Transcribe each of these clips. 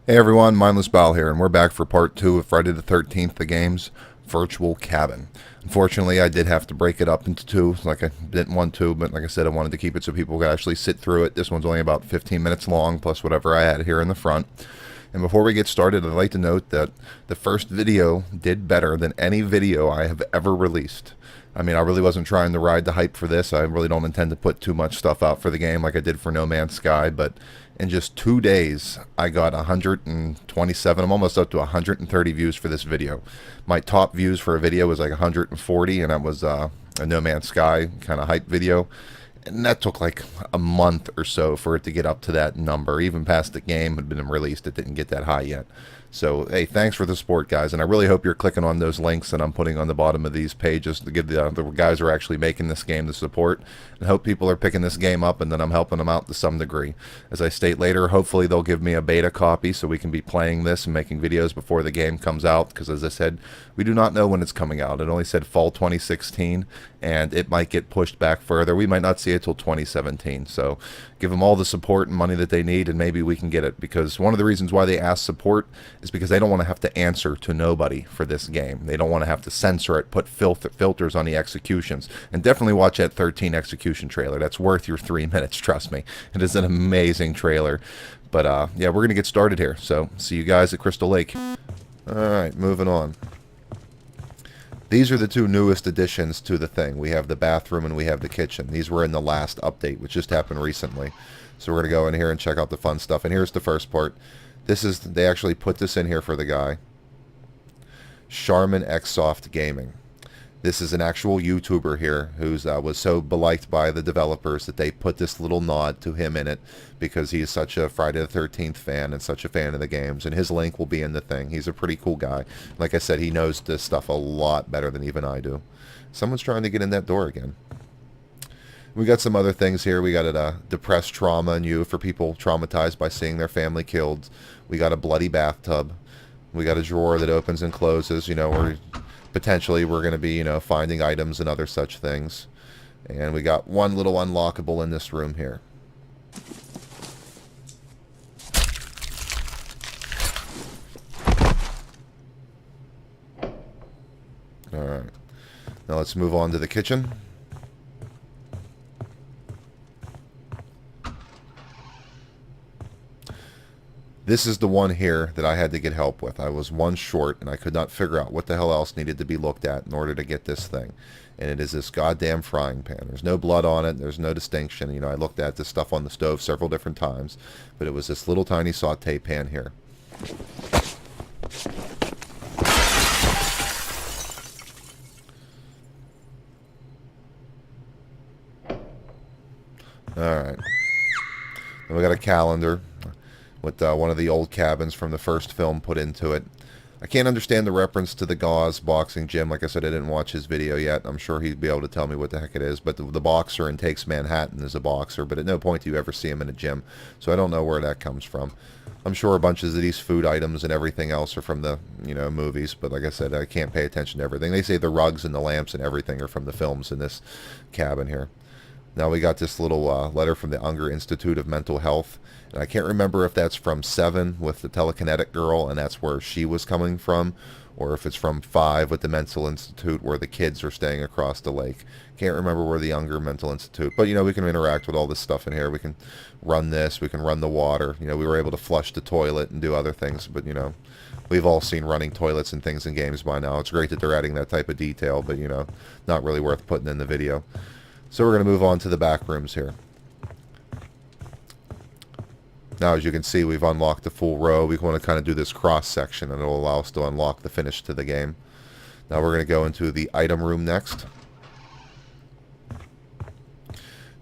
Hey everyone, mindlessbile here, and we're back for part 2 of Friday the 13th, the game's virtual cabin. Unfortunately, I did have to break it up into two, like I didn't want to, but like I said, I wanted to keep it so people could actually sit through it. This one's only about 15 minutes long, plus whatever I had here in the front. And before we get started, I'd like to note that the first video did better than any video I have ever released. I mean, I really wasn't trying to ride the hype for this. I really don't intend to put too much stuff out for the game like I did for No Man's Sky, but in just 2 days, I got 127. I'm almost up to 130 views for this video. My top views for a video was like 140, and that was a No Man's Sky kind of hype video. And that took like a month or so for it to get up to that number. Even past the game had been released, it didn't get that high yet. So, hey, thanks for the support, guys. And I really hope you're clicking on those links that I'm putting on the bottom of these pages to give the guys who are actually making this game the support. And hope people are picking this game up and then I'm helping them out to some degree. As I state later, hopefully they'll give me a beta copy so we can be playing this and making videos before the game comes out. Because as I said, we do not know when it's coming out. It only said fall 2016, and it might get pushed back further. We might not see it till 2017. So give them all the support and money that they need, and maybe we can get it. Because one of the reasons why they ask support is because they don't want to have to answer to nobody for this game. They don't want to have to censor it, put filters on the executions. And definitely watch that 13 execution trailer. That's worth your 3 minutes, trust me. It is an amazing trailer. But yeah, we're going to get started here. So see you guys at Crystal Lake. Alright, moving on. These are the two newest additions to the thing. We have the bathroom and we have the kitchen. These were in the last update, which just happened recently. So we're going to go in here and check out the fun stuff. And here's the first part. This is, they actually put this in here for the guy. Charmin Xsoft Gaming. This is an actual YouTuber here who was so beliked by the developers that they put this little nod to him in it because he's such a Friday the 13th fan and such a fan of the games. And his link will be in the thing. He's a pretty cool guy. Like I said, he knows this stuff a lot better than even I do. Someone's trying to get in that door again. We got some other things here. We got a depressed trauma in you for people traumatized by seeing their family killed. We got a bloody bathtub. We got a drawer that opens and closes, you know, where potentially we're going to be, you know, finding items and other such things. And we got one little unlockable in this room here. Alright. Now let's move on to the kitchen. This is the one here that I had to get help with. I was one short, and I could not figure out what the hell else needed to be looked at in order to get this thing. And it is this goddamn frying pan. There's no blood on it. There's no distinction. You know, I looked at this stuff on the stove several different times, but it was this little tiny saute pan here. Alright. Then we got a calendar with one of the old cabins from the first film put into it. I can't understand the reference to the Gauze boxing gym. Like I said, I didn't watch his video yet. I'm sure he'd be able to tell me what the heck it is. But the boxer in Takes Manhattan is a boxer, but at no point do you ever see him in a gym. So I don't know where that comes from. I'm sure a bunch of these food items and everything else are from the, you know, movies. But like I said, I can't pay attention to everything. They say the rugs and the lamps and everything are from the films in this cabin here. Now we got this little letter from the Unger Institute of Mental Health. And I can't remember if that's from 7 with the telekinetic girl and that's where she was coming from, or if it's from 5 with the Mental Institute where the kids are staying across the lake. Can't remember where the Unger Mental Institute. But, you know, we can interact with all this stuff in here. We can run this. We can run the water. You know, we were able to flush the toilet and do other things. But, you know, we've all seen running toilets and things in games by now. It's great that they're adding that type of detail, but, you know, not really worth putting in the video. So we're going to move on to the back rooms here. Now, as you can see, we've unlocked the full row. We want to kind of do this cross-section, and it'll allow us to unlock the finish to the game. Now we're going to go into the item room next.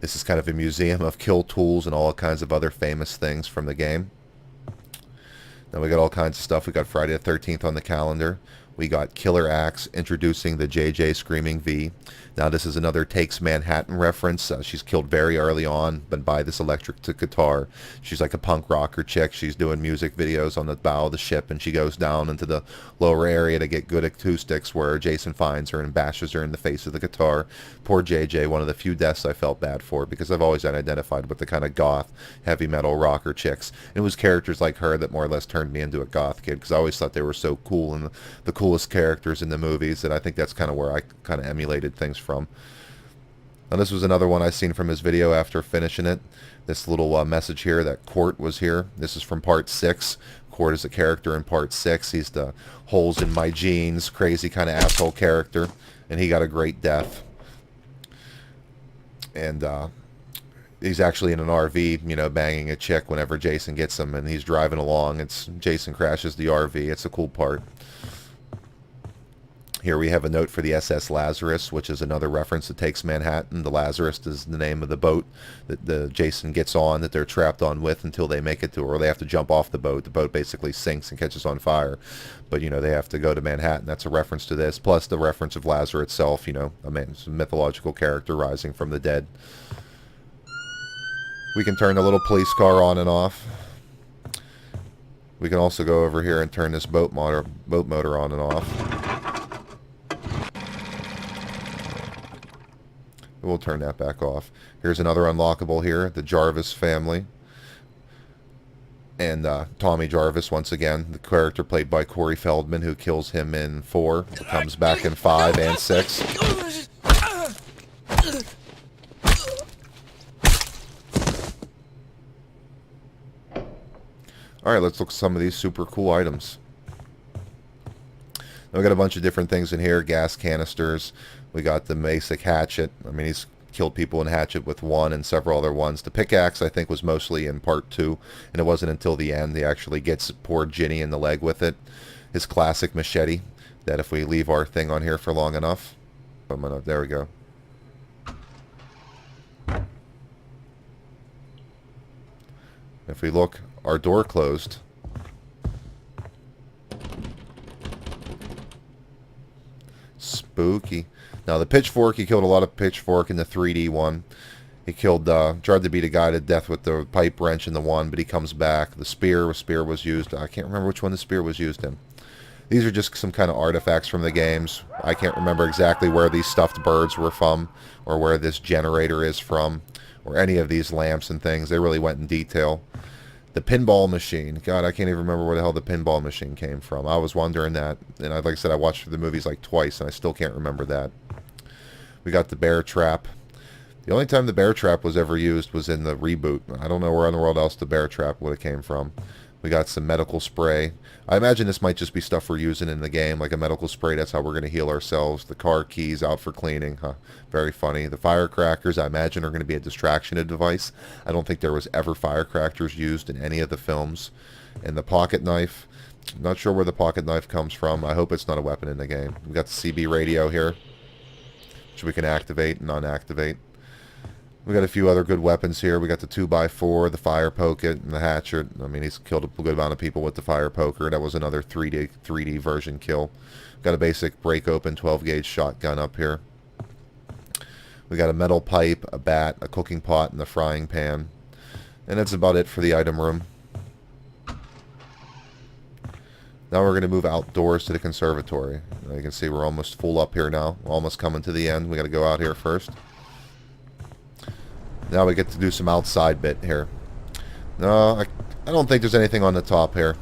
This is kind of a museum of kill tools and all kinds of other famous things from the game. Now we got all kinds of stuff. We got Friday the 13th on the calendar. We got Killer Axe introducing the JJ Screaming V. Now this is another Takes Manhattan reference. She's killed very early on, but by this electric guitar. She's like a punk rocker chick. She's doing music videos on the bow of the ship, and she goes down into the lower area to get good acoustics, where Jason finds her and bashes her in the face with the guitar. Poor JJ, one of the few deaths I felt bad for, because I've always been identified with the kind of goth, heavy metal rocker chicks. And it was characters like her that more or less turned me into a goth kid, because I always thought they were so cool and the coolest characters in the movies, that I think that's kind of where I kind of emulated things from. Now this was another one I seen from his video after finishing it. This little message here that Court was here. This is from part 6. Court is a character in part 6. He's the holes in my jeans, crazy kind of asshole character, and he got a great death. And he's actually in an RV, you know, banging a chick whenever Jason gets him, and he's driving along. Jason crashes the RV. It's a cool part. Here we have a note for the SS Lazarus, which is another reference that Takes Manhattan. The Lazarus is the name of the boat that the Jason gets on, that they're trapped on with until they make it to, or they have to jump off the boat. The boat basically sinks and catches on fire. But, you know, they have to go to Manhattan. That's a reference to this, plus the reference of Lazarus itself, you know, a mythological character rising from the dead. We can turn the little police car on and off. We can also go over here and turn this boat motor on and off. We'll turn that back off. Here's another unlockable here, the Jarvis family. And Tommy Jarvis, once again, the character played by Corey Feldman, who kills him in 4, comes back in 5 and 6. Alright, let's look at some of these super cool items. Now we got a bunch of different things in here, gas canisters. We got the basic hatchet. I mean, he's killed people in hatchet with 1 and several other ones. The pickaxe, I think, was mostly in part 2, and it wasn't until the end he actually gets poor Ginny in the leg with it. His classic machete, that if we leave our thing on here for long enough, there we go. If we look, our door closed. Spooky. Now the pitchfork, he killed a lot of pitchfork in the 3D one. He killed, tried to beat a guy to death with the pipe wrench in the one, but he comes back. The spear was used. I can't remember which one the spear was used in. These are just some kind of artifacts from the games. I can't remember exactly where these stuffed birds were from, or where this generator is from, or any of these lamps and things. They really went in detail. The pinball machine. God, I can't even remember where the hell the pinball machine came from. I was wondering that. And like I said, I watched the movies like twice, and I still can't remember that. We got the bear trap. The only time the bear trap was ever used was in the reboot. I don't know where in the world else the bear trap would have came from. We got some medical spray. I imagine this might just be stuff we're using in the game, like a medical spray. That's how we're going to heal ourselves. The car keys out for cleaning. Huh. Very funny. The firecrackers, I imagine, are going to be a distraction device. I don't think there was ever firecrackers used in any of the films. And the pocket knife. I'm not sure where the pocket knife comes from. I hope it's not a weapon in the game. We got the CB radio here, which we can activate and unactivate. We got a few other good weapons here. We got the 2x4, the fire poker, and the hatchet. I mean, he's killed a good amount of people with the fire poker. That was another 3D version kill. Got a basic break open 12 gauge shotgun up here. We got a metal pipe, a bat, a cooking pot, and a frying pan. And that's about it for the item room. Now we're going to move outdoors to the conservatory. You can see we're almost full up here now. We're almost coming to the end. We got to go out here first. Now we get to do some outside bit here. No, I don't think there's anything on the top here.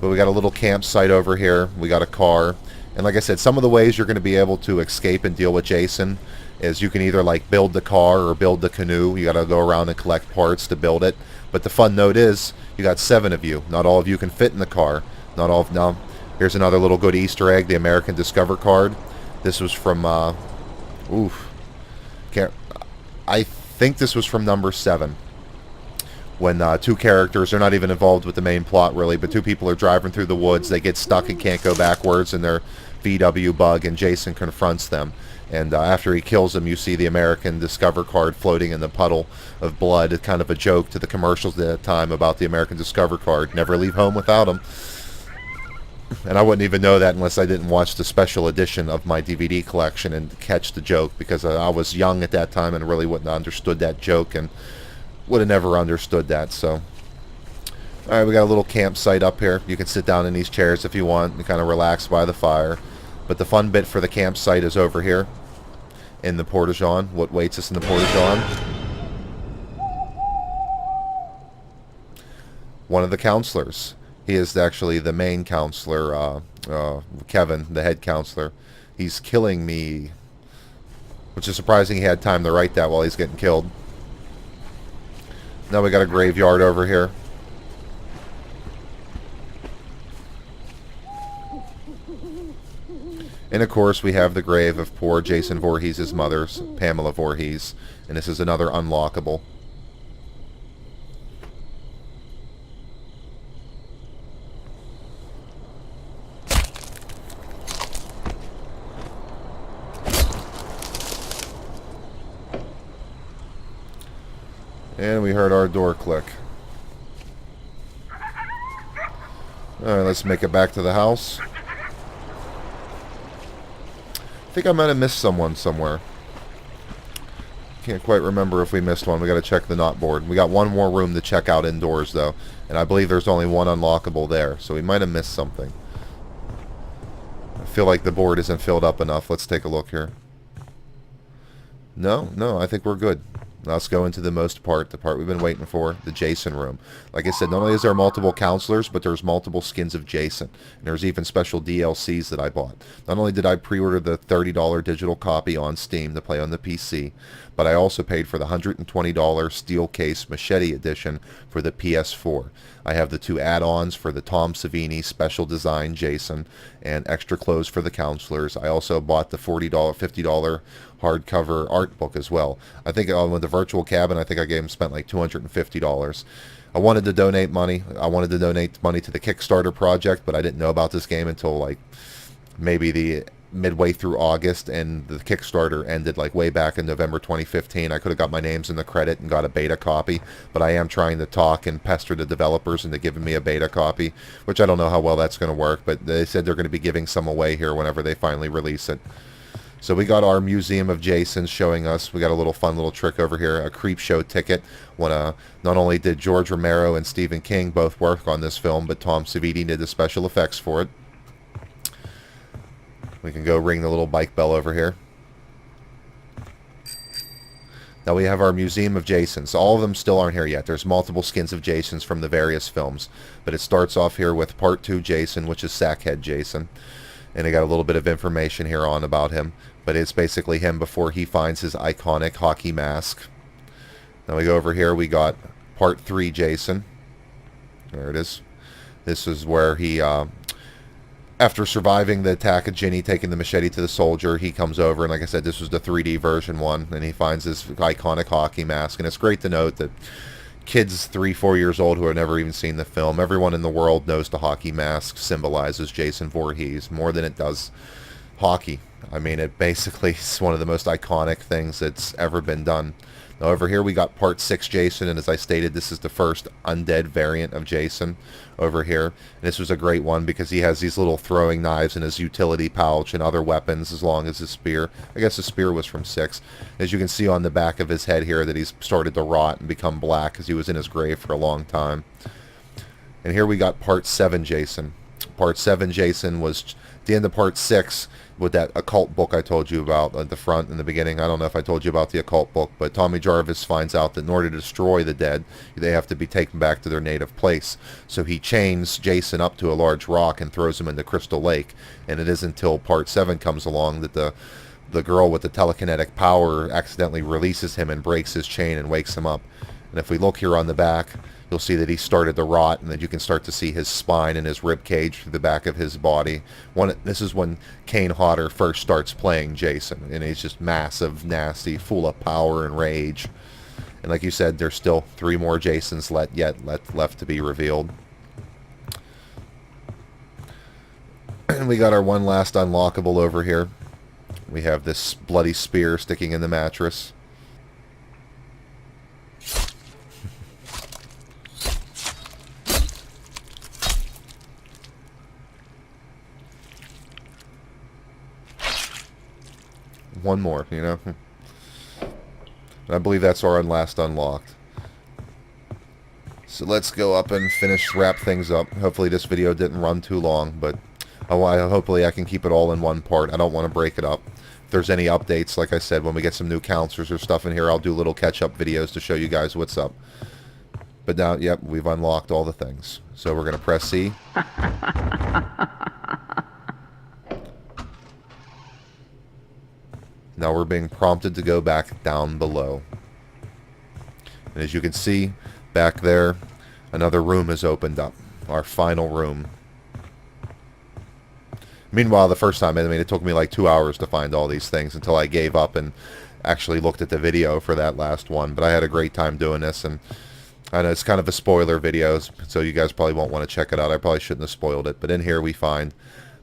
But we got a little campsite over here. We got a car. And like I said, some of the ways you're going to be able to escape and deal with Jason is you can either like build the car or build the canoe. You got to go around and collect parts to build it. But the fun note is you got 7 of you. Not all of you can fit in the car. Not all of now. Here's another little good Easter egg, the American Discover card. This was from I think this was from number 7. When 2 characters, they're not even involved with the main plot really, but 2 people are driving through the woods, they get stuck and can't go backwards in their VW bug, and Jason confronts them. And after he kills them, you see the American Discover card floating in the puddle of blood. It's kind of a joke to the commercials at that time about the American Discover card. Never leave home without them. And I wouldn't even know that unless I didn't watch the special edition of my DVD collection and catch the joke, because I was young at that time and really wouldn't have understood that joke and would have never understood that. So, alright, we got a little campsite up here. You can sit down in these chairs if you want and kind of relax by the fire. But the fun bit for the campsite is over here in the porta-john. What waits us in the porta-john? One of the counselors. He is actually the main counselor, Kevin, the head counselor. He's killing me. Which is surprising he had time to write that while he's getting killed. Now we got a graveyard over here. And of course we have the grave of poor Jason Voorhees' mother, Pamela Voorhees. And this is another unlockable. And we heard our door click. Alright, let's make it back to the house. I think I might have missed someone somewhere. Can't quite remember if we missed one. We gotta check the knot board. We got one more room to check out indoors though. And I believe there's only one unlockable there. So we might have missed something. I feel like the board isn't filled up enough. Let's take a look here. No, I think we're good. Let's go into the most part, the part we've been waiting for, the Jason room. Like I said, not only is there multiple counselors, but there's multiple skins of Jason. And there's even special DLCs that I bought. Not only did I pre-order the $30 digital copy on Steam to play on the PC, but I also paid for the $120 steel case machete edition for the PS4. I have the two add-ons for the Tom Savini special design Jason and extra clothes for the counselors. I also bought the $40, $50 hardcover art book as well. I think with the virtual cabin, I think I spent like $250. I wanted to donate money. I wanted to donate money to the Kickstarter project, but I didn't know about this game until like maybe the midway through August, and the Kickstarter ended like way back in November 2015. I could have got my names in the credit and got a beta copy, but I am trying to talk and pester the developers into giving me a beta copy, which I don't know how well that's going to work, but they said they're going to be giving some away here whenever they finally release it. So we got our Museum of Jason showing us. We got a little fun little trick over here, a creep show ticket. When not only did George Romero and Stephen King both work on this film, but Tom Savini did the special effects for it. We can go ring the little bike bell over here. Now we have our Museum of Jasons. All of them still aren't here yet. There's multiple skins of Jasons from the various films. But it starts off here with Part 2 Jason, which is Sackhead Jason. And they got a little bit of information here on about him. But it's basically him before he finds his iconic hockey mask. Now we go over here. We got Part 3 Jason. There it is. This is where he... after surviving the attack of Ginny, taking the machete to the soldier, he comes over, and like I said, this was the 3D version one, and he finds his iconic hockey mask. And it's great to note that kids 3-4 years old who have never even seen the film, everyone in the world knows the hockey mask symbolizes Jason Voorhees more than it does hockey. I mean, it basically is one of the most iconic things that's ever been done. Now over here we got Part 6 Jason, and as I stated, this is the first undead variant of Jason over here. And this was a great one because he has these little throwing knives in his utility pouch and other weapons as long as his spear. I guess the spear was from 6. As you can see on the back of his head here that he's started to rot and become black because he was in his grave for a long time. And here we got Part 7 Jason. Part 7 Jason was the end of Part 6 with that occult book I told you about at the front in the beginning. I don't know if I told you about the occult book, but Tommy Jarvis finds out that in order to destroy the dead, they have to be taken back to their native place. So he chains Jason up to a large rock and throws him into Crystal Lake. And it isn't until Part 7 comes along that the girl with the telekinetic power accidentally releases him and breaks his chain and wakes him up. And if we look here on the back, you'll see that he started to rot, and then you can start to see his spine and his rib cage through the back of his body. This is when Kane Hodder first starts playing Jason, and he's just massive, nasty, full of power and rage. And like you said, there's still 3 more Jasons left to be revealed. And we got our one last unlockable over here. We have this bloody spear sticking in the mattress. one more, you know. And I believe that's our last unlocked. So let's go up and wrap things up. Hopefully this video didn't run too long, but hopefully I can keep it all in one part. I don't want to break it up. If there's any updates, like I said, when we get some new counselors or stuff in here, I'll do little catch-up videos to show you guys what's up. But now, yep, we've unlocked all the things. So we're going to press C. Now we're being prompted to go back down below. And as you can see, back there, another room has opened up. Our final room. Meanwhile, the first time, I mean, it took me like 2 hours to find all these things until I gave up and actually looked at the video for that last one. But I had a great time doing this, and I know it's kind of a spoiler video, so you guys probably won't want to check it out. I probably shouldn't have spoiled it. But in here we find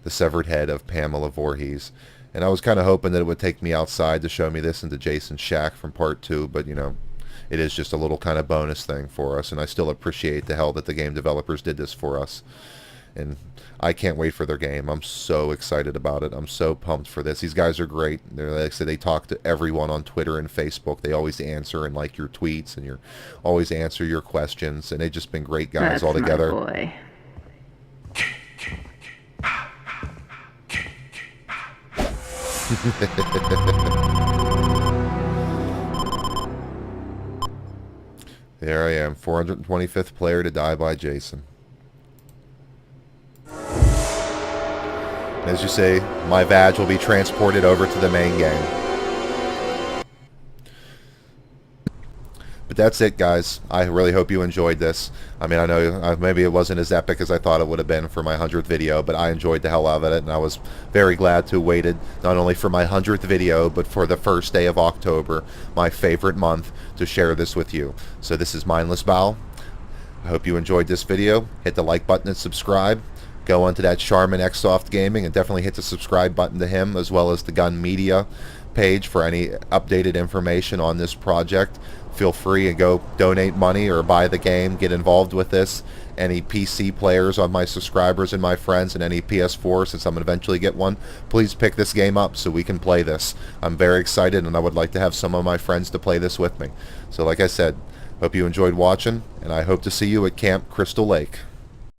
the severed head of Pamela Voorhees. And I was kind of hoping that it would take me outside to show me this into Jason's shack from part 2, but, you know, it is just a little kind of bonus thing for us, and I still appreciate the hell that the game developers did this for us. And I can't wait for their game. I'm so excited about it. I'm so pumped for this. These guys are great. They're, like I said, they talk to everyone on Twitter and Facebook. They always answer and like your tweets, and always answer your questions, and they've just been great guys all together. My boy. There I am, 425th player to die by Jason. As you say, my badge will be transported over to the main game. But that's it, guys. I really hope you enjoyed this. I mean, I know maybe it wasn't as epic as I thought it would have been for my 100th video, but I enjoyed the hell out of it, and I was very glad to have waited not only for my 100th video, but for the first day of October, my favorite month, to share this with you. So this is mindlessbile. I hope you enjoyed this video. Hit the like button and subscribe. Go onto that Charmin Xsoft Gaming and definitely hit the subscribe button to him, as well as the Gun Media page for any updated information on this project. Feel free and go donate money or buy the game, get involved with this. Any PC players on my subscribers and my friends, and any PS4, since I'm going to eventually get one, please pick this game up so we can play this. I'm very excited, and I would like to have some of my friends to play this with me. So like I said, hope you enjoyed watching, and I hope to see you at Camp Crystal Lake.